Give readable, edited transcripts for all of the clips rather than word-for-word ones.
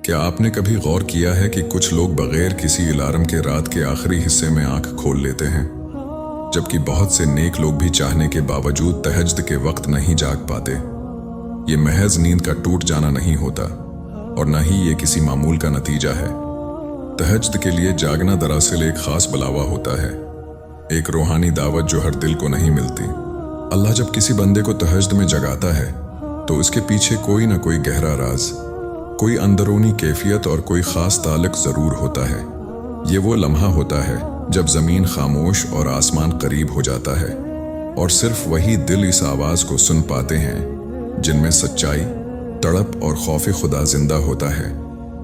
क्या आपने कभी गौर किया है कि कुछ लोग बगैर किसी अलार्म के रात के आखिरी हिस्से में आंख खोल लेते हैं, जबकि बहुत से नेक लोग भी चाहने के बावजूद तहज्जुद के वक्त नहीं जाग पाते। ये महज नींद का टूट जाना नहीं होता और न ही ये किसी मामूल का नतीजा है। तहज्जुद के लिए जागना दरअसल एक खास बुलावा होता है, एक रूहानी दावत जो हर दिल को नहीं मिलती। अल्लाह जब किसी बंदे को तहज्जुद में जगाता है तो उसके पीछे कोई ना कोई गहरा राज, कोई अंदरूनी कैफियत और कोई खास ताल्लुक जरूर होता है। ये वो लम्हा होता है जब जमीन खामोश और आसमान करीब हो जाता है और सिर्फ वही दिल इस आवाज को सुन पाते हैं जिनमें सच्चाई, तड़प और खौफ खुदा जिंदा होता है।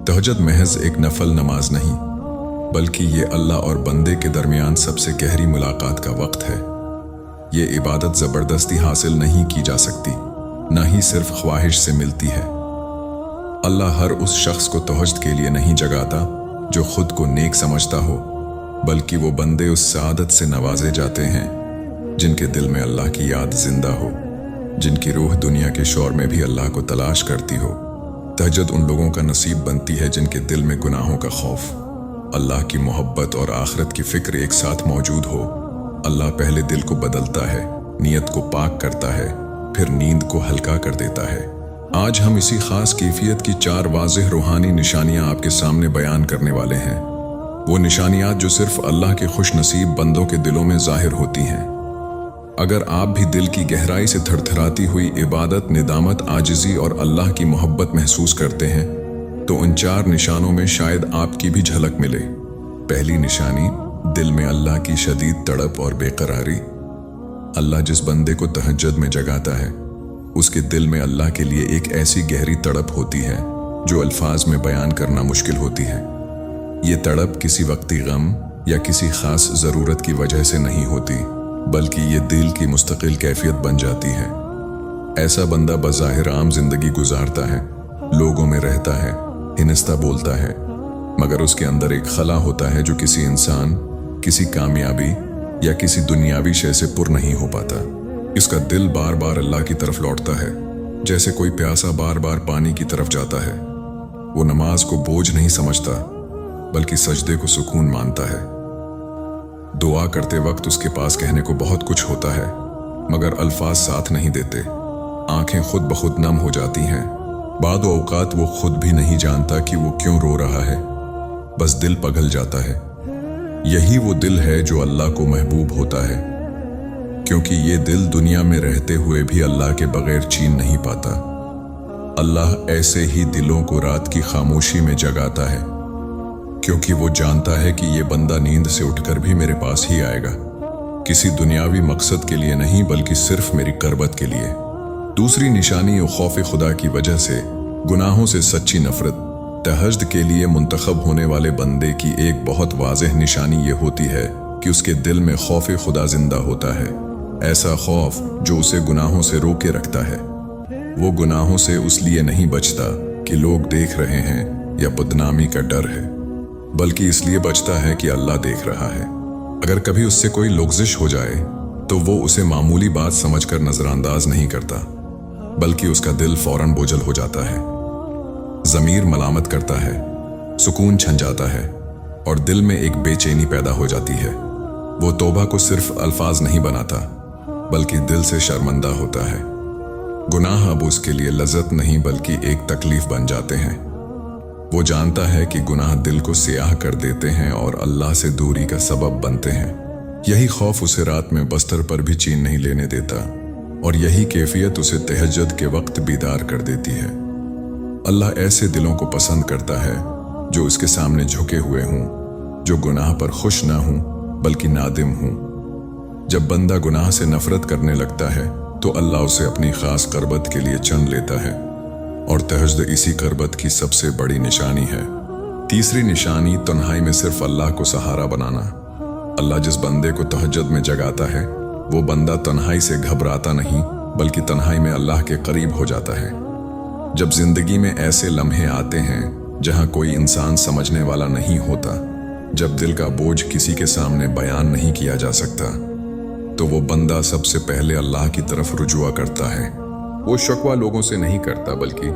तहज्जुद महज एक नफल नमाज नहीं, बल्कि ये अल्लाह और बंदे के दरमियान सबसे गहरी मुलाकात का वक्त है। ये इबादत जबरदस्ती हासिल नहीं की जा सकती, ना ही सिर्फ ख्वाहिश से मिलती है। अल्लाह हर उस शख्स को तहज्जुद के लिए नहीं जगाता जो खुद को नेक समझता हो, बल्कि वो बंदे उस सआदत से नवाजे जाते हैं जिनके दिल में अल्लाह की याद जिंदा हो, जिनकी रूह दुनिया के शोर में भी अल्लाह को तलाश करती हो। तहज्जुद उन लोगों का नसीब बनती है जिनके दिल में गुनाहों का खौफ, अल्लाह की मोहब्बत और आखिरत की फिक्र एक साथ मौजूद हो। अल्लाह पहले दिल को बदलता है, नीयत को पाक करता है, फिर नींद को हल्का कर देता है। आज हम इसी खास कैफियत की 4 वाज़ेह रूहानी निशानियां आपके सामने बयान करने वाले हैं। वो निशानियात जो सिर्फ अल्लाह के खुश नसीब बंदों के दिलों में जाहिर होती हैं। अगर आप भी दिल की गहराई से थरथराती हुई इबादत, निदामत, आजिज़ी और अल्लाह की मोहब्बत महसूस करते हैं तो उन 4 निशानों में शायद आपकी भी झलक मिले। पहली निशानी, दिल में अल्लाह की शदीद तड़प और बेकरारी। अल्लाह जिस बंदे को तहज्जुद में जगाता है उसके दिल में अल्लाह के लिए एक ऐसी गहरी तड़प होती है जो अल्फाज में बयान करना मुश्किल होती है। ये तड़प किसी वक्ती गम या किसी खास ज़रूरत की वजह से नहीं होती, बल्कि ये दिल की मुस्तकिल कैफियत बन जाती है। ऐसा बंदा बज़ाहिर आम जिंदगी गुजारता है, लोगों में रहता है, हिनस्ता बोलता है, मगर उसके अंदर एक खला होता है जो किसी इंसान, किसी कामयाबी या किसी दुनियावी शय से पुर नहीं हो पाता। इसका दिल बार बार अल्लाह की तरफ लौटता है, जैसे कोई प्यासा बार बार पानी की तरफ जाता है। वो नमाज को बोझ नहीं समझता, बल्कि सजदे को सुकून मानता है। दुआ करते वक्त उसके पास कहने को बहुत कुछ होता है, मगर अल्फाज साथ नहीं देते। आंखें खुद ब खुद नम हो जाती हैं। बाद औकात वो खुद भी नहीं जानता कि वो क्यों रो रहा है, बस दिल पिघल जाता है। यही वो दिल है जो अल्लाह को महबूब होता है, क्योंकि ये दिल दुनिया में रहते हुए भी अल्लाह के बगैर चैन नहीं पाता। अल्लाह ऐसे ही दिलों को रात की खामोशी में जगाता है, क्योंकि वो जानता है कि ये बंदा नींद से उठकर भी मेरे पास ही आएगा, किसी दुनियावी मकसद के लिए नहीं, बल्कि सिर्फ मेरी करबत के लिए। दूसरी निशानी और खौफ खुदा की वजह से गुनाहों से सच्ची नफरत। तहज्जुद के लिए मुंतखब होने वाले बंदे की एक बहुत वाज़ेह निशानी ये होती है कि उसके दिल में खौफ खुदा जिंदा होता है। ऐसा खौफ जो उसे गुनाहों से रोके रखता है। वो गुनाहों से उसलिए नहीं बचता कि लोग देख रहे हैं या बदनामी का डर है, बल्कि इसलिए बचता है कि अल्लाह देख रहा है। अगर कभी उससे कोई लग़्ज़िश हो जाए तो वो उसे मामूली बात समझकर नजरअंदाज नहीं करता, बल्कि उसका दिल फौरन बोझल हो जाता है। ज़मीर मलामत करता है, सुकून छन जाता है और दिल में एक बेचैनी पैदा हो जाती है। वो तौबा को सिर्फ अल्फाज नहीं बनाता, बल्कि दिल से शर्मिंदा होता है। गुनाह अब उसके लिए लज़्ज़त नहीं, बल्कि एक तकलीफ बन जाते हैं। वो जानता है कि गुनाह दिल को सियाह कर देते हैं और अल्लाह से दूरी का सबब बनते हैं। यही खौफ उसे रात में बस्तर पर भी चैन नहीं लेने देता, और यही कैफियत उसे तहज्जुद के वक्त बीदार कर देती है। अल्लाह ऐसे दिलों को पसंद करता है जो उसके सामने झुके हुए हों, जो गुनाह पर खुश ना हों बल्कि नादिम हों। जब बंदा गुनाह से नफरत करने लगता है तो अल्लाह उसे अपनी खास करबत के लिए चुन लेता है, और तहज्जुद इसी करबत की सबसे बड़ी निशानी है। तीसरी निशानी, तन्हाई में सिर्फ अल्लाह को सहारा बनाना। अल्लाह जिस बंदे को तहज्जुद में जगाता है वो बंदा तन्हाई से घबराता नहीं, बल्कि तन्हाई में अल्लाह के करीब हो जाता है। जब जिंदगी में ऐसे लम्हे आते हैं जहां कोई इंसान समझने वाला नहीं होता, जब दिल का बोझ किसी के सामने बयान नहीं किया जा सकता, तो वो बंदा सबसे पहले अल्लाह की तरफ रुजुआ करता है। वो शकवा लोगों से नहीं करता, बल्कि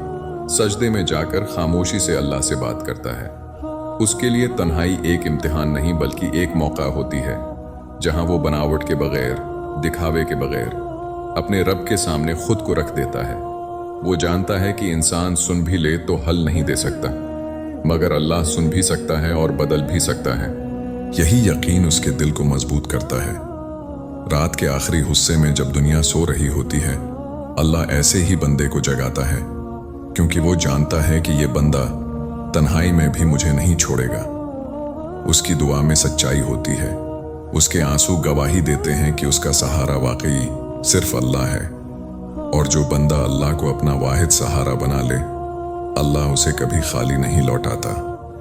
सजदे में जाकर खामोशी से अल्लाह से बात करता है। उसके लिए तन्हाई एक इम्तिहान नहीं बल्कि एक मौका होती है, जहां वो बनावट के बगैर, दिखावे के बगैर अपने रब के सामने खुद को रख देता है। वो जानता है कि इंसान सुन भी ले तो हल नहीं दे सकता, मगर अल्लाह सुन भी सकता है और बदल भी सकता है। यही यकीन उसके दिल को मजबूत करता है। रात के आखिरी हिस्से में जब दुनिया सो रही होती है, अल्लाह ऐसे ही बंदे को जगाता है, क्योंकि वो जानता है कि ये बंदा तन्हाई में भी मुझे नहीं छोड़ेगा। उसकी दुआ में सच्चाई होती है, उसके आंसू गवाही देते हैं कि उसका सहारा वाकई सिर्फ अल्लाह है। और जो बंदा अल्लाह को अपना वाहिद सहारा बना ले, अल्लाह उसे कभी खाली नहीं लौटाता।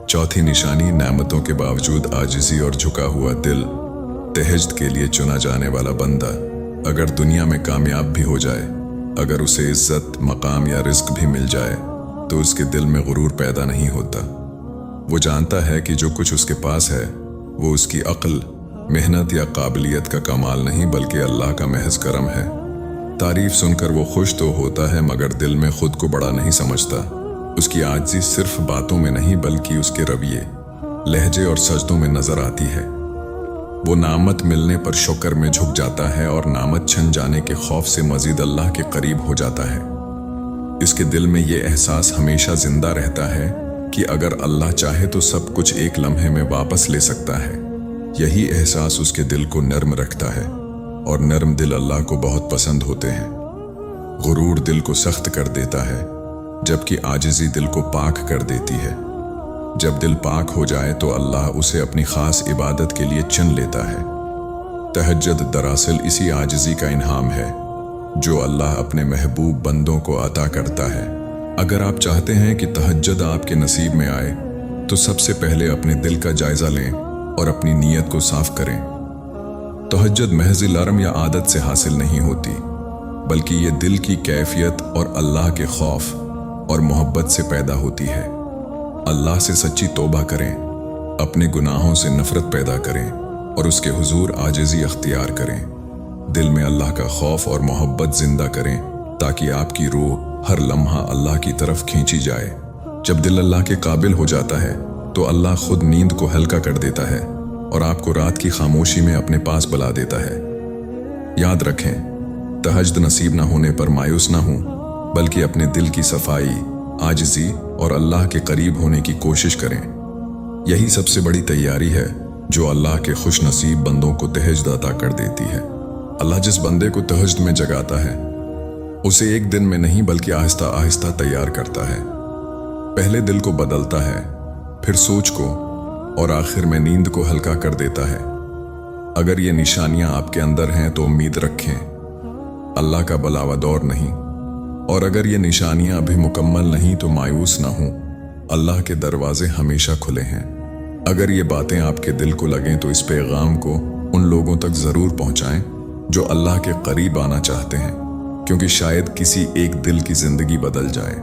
चौथी निशानी, नेमतों के बावजूद आजिज़ी और झुका हुआ दिल। तहज्जुद के लिए चुना जाने वाला बंदा अगर दुनिया में कामयाब भी हो जाए, अगर उसे इज्जत, मकाम या रिस्क भी मिल जाए, तो उसके दिल में गुरूर पैदा नहीं होता। वो जानता है कि जो कुछ उसके पास है वो उसकी अक्ल, मेहनत या काबिलियत का कमाल नहीं बल्कि अल्लाह का महज करम है। तारीफ सुनकर वो खुश तो होता है, मगर दिल में खुद को बड़ा नहीं समझता। उसकी आजिज़ी सिर्फ बातों में नहीं बल्कि उसके रवैये, लहजे और सजदों में नजर आती है। वो नामत मिलने पर शुक्र में झुक जाता है और नामत छन जाने के खौफ से मजीद अल्लाह के करीब हो जाता है। इसके दिल में ये एहसास हमेशा जिंदा रहता है कि अगर अल्लाह चाहे तो सब कुछ एक लम्हे में वापस ले सकता है। यही एहसास उसके दिल को नर्म रखता है, और नर्म दिल अल्लाह को बहुत पसंद होते हैं। गुरूर दिल को सख्त कर देता है, जबकि आजिज़ी दिल को पाक कर देती है। जब दिल पाक हो जाए तो अल्लाह उसे अपनी खास इबादत के लिए चुन लेता है। तहज्जुद दरअसल इसी आजिज़ी का इनाम है जो अल्लाह अपने महबूब बंदों को अता करता है। अगर आप चाहते हैं कि तहज्जुद आपके नसीब में आए, तो सबसे पहले अपने दिल का जायजा लें और अपनी नीयत को साफ करें। तहज्जुद महज अलार्म या आदत से हासिल नहीं होती, बल्कि ये दिल की कैफियत और अल्लाह के खौफ और मोहब्बत से पैदा होती है। अल्लाह से सच्ची तौबा करें, अपने गुनाहों से नफरत पैदा करें और उसके हुजूर आजिज़ी अख्तियार करें। दिल में अल्लाह का खौफ और मोहब्बत जिंदा करें, ताकि आपकी रूह हर लम्हा अल्लाह की तरफ खींची जाए। जब दिल अल्लाह के काबिल हो जाता है तो अल्लाह खुद नींद को हल्का कर देता है और आपको रात की खामोशी में अपने पास बुला देता है। याद रखें, तहज्जुद नसीब ना होने पर मायूस ना हों, बल्कि अपने दिल की सफाई, आजिज़ी और अल्लाह के करीब होने की कोशिश करें। यही सबसे बड़ी तैयारी है जो अल्लाह के खुश नसीब बंदों को तहज्जुद अता कर देती है। अल्लाह जिस बंदे को तहज्जुद में जगाता है, उसे एक दिन में नहीं बल्कि आहिस्ता आहिस्ता तैयार करता है। पहले दिल को बदलता है, फिर सोच को, और आखिर में नींद को हल्का कर देता है। अगर ये निशानियां आपके अंदर हैं तो उम्मीद रखें, अल्लाह का बुलावा दौर नहीं। और अगर ये निशानियां अभी मुकम्मल नहीं तो मायूस ना हों, अल्लाह के दरवाजे हमेशा खुले हैं। अगर ये बातें आपके दिल को लगें तो इस पैगाम को उन लोगों तक ज़रूर पहुंचाएं जो अल्लाह के करीब आना चाहते हैं, क्योंकि शायद किसी एक दिल की ज़िंदगी बदल जाए।